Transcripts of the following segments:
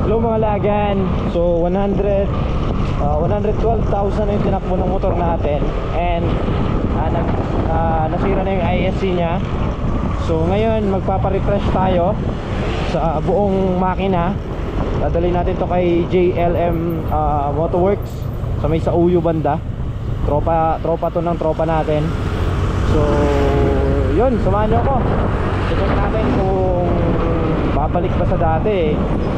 Hello mga lagan. So 112,000 na yung tinakbo ng motor natin. And nasira na yung ISC nya. So ngayon magpaparefresh tayo sa buong makina. Dadalhin natin to kay JLM Motorworks sa may Sauyo banda. Tropa to ng tropa natin. So yun, samahan nyo ako. Check natin kung babalik ba sa dati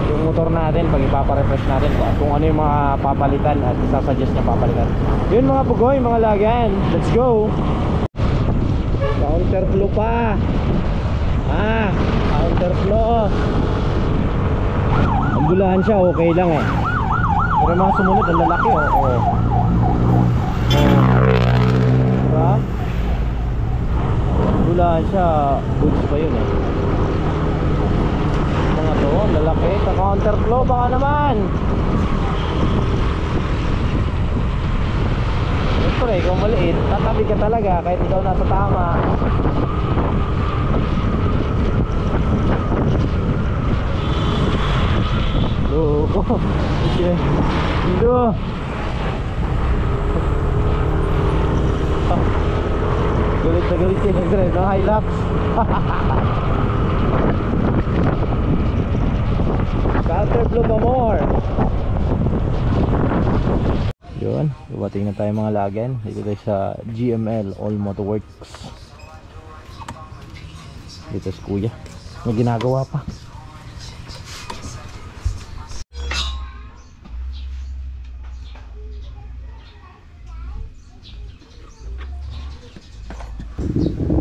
yung motor natin pag ipaparefresh natin, kung ano yung mga papalitan at isasuggest na papalitan. Yun mga pugoy, mga lagan, let's go. Counterflow pa. Counterflow. Ambulansya okay lang eh, pero mga sumunod ang lalaki diba? Ambulansya goods pa yun eh. Mga to, ang lalaki. Ka-counterflow baka naman. Siyempre kung maliit tatabi ka talaga kahit ikaw nasa tama. Okay. Ito. Galit na galit siya nag-drive ng Hilux. Counterflow pa more. Yun, dumating na tayo mga lagan. Dito tayo sa GML All Motorworks. Dito sa kuya, may ginagawa pa.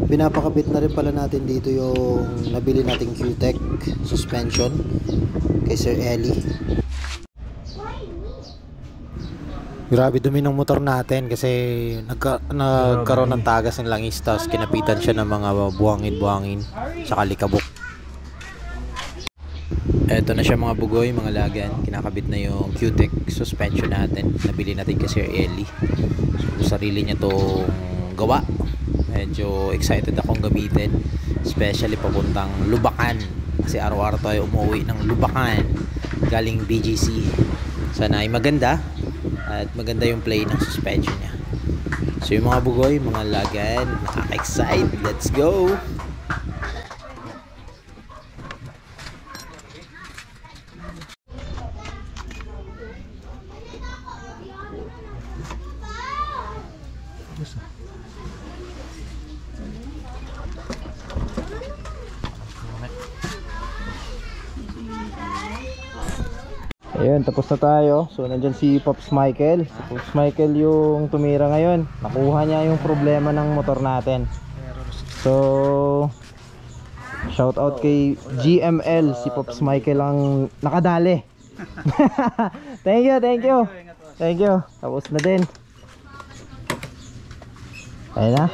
Pinapakabit na rin pala natin dito yung nabili nating Q-Tech suspension kay Sir Eli. Grabe dumi ng motor natin kasi nagkaroon ng tagas ng langis, tapos kinapitan siya ng mga buhangin-buhangin tsaka likabok. Eto na siya mga bugoy, mga lagan. Kinakabit na yung Q-Tech suspension natin. Nabili natin kay Sir Eli. So sarili niya tong gawa. Medyo excited akong gamitin, especially papuntang Lubacan kasi araw-araw tayo umuwi ng Lubacan galing BGC. Sana ay maganda at maganda yung play ng suspension niya. So yung mga bugoy, mga lagan, nakaka-excite. Let's go! Ayun, tapos na tayo. So nandyan si Pops Michael. Si Pops Michael yung tumira ngayon. Nakuha niya yung problema ng motor natin. So shout out kay GML. Si Pops Michael ang nakadali. Thank you. Thank you. Tapos na din. Ayun na.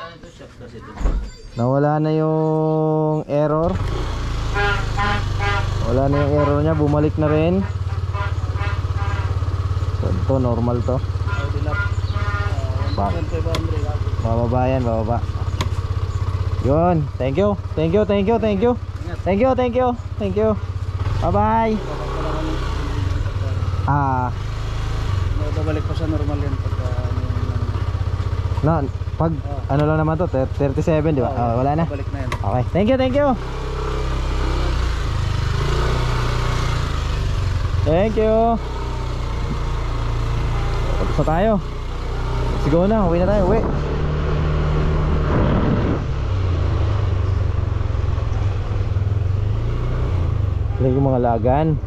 Nawala na yung error. Wala na yung error niya. Bumalik na rin. So, ito normal to. Bababa yan, bababa. Yun. Thank you. Bye bye. Babalik pa sa normal yan Pag ano lang naman to, 37 di ba? Wala na. Babalik na yan. Okay. Thank you. Tapos na tayo. Let's go na. Uwi na tayo. Uwi. Lagi mga lagan.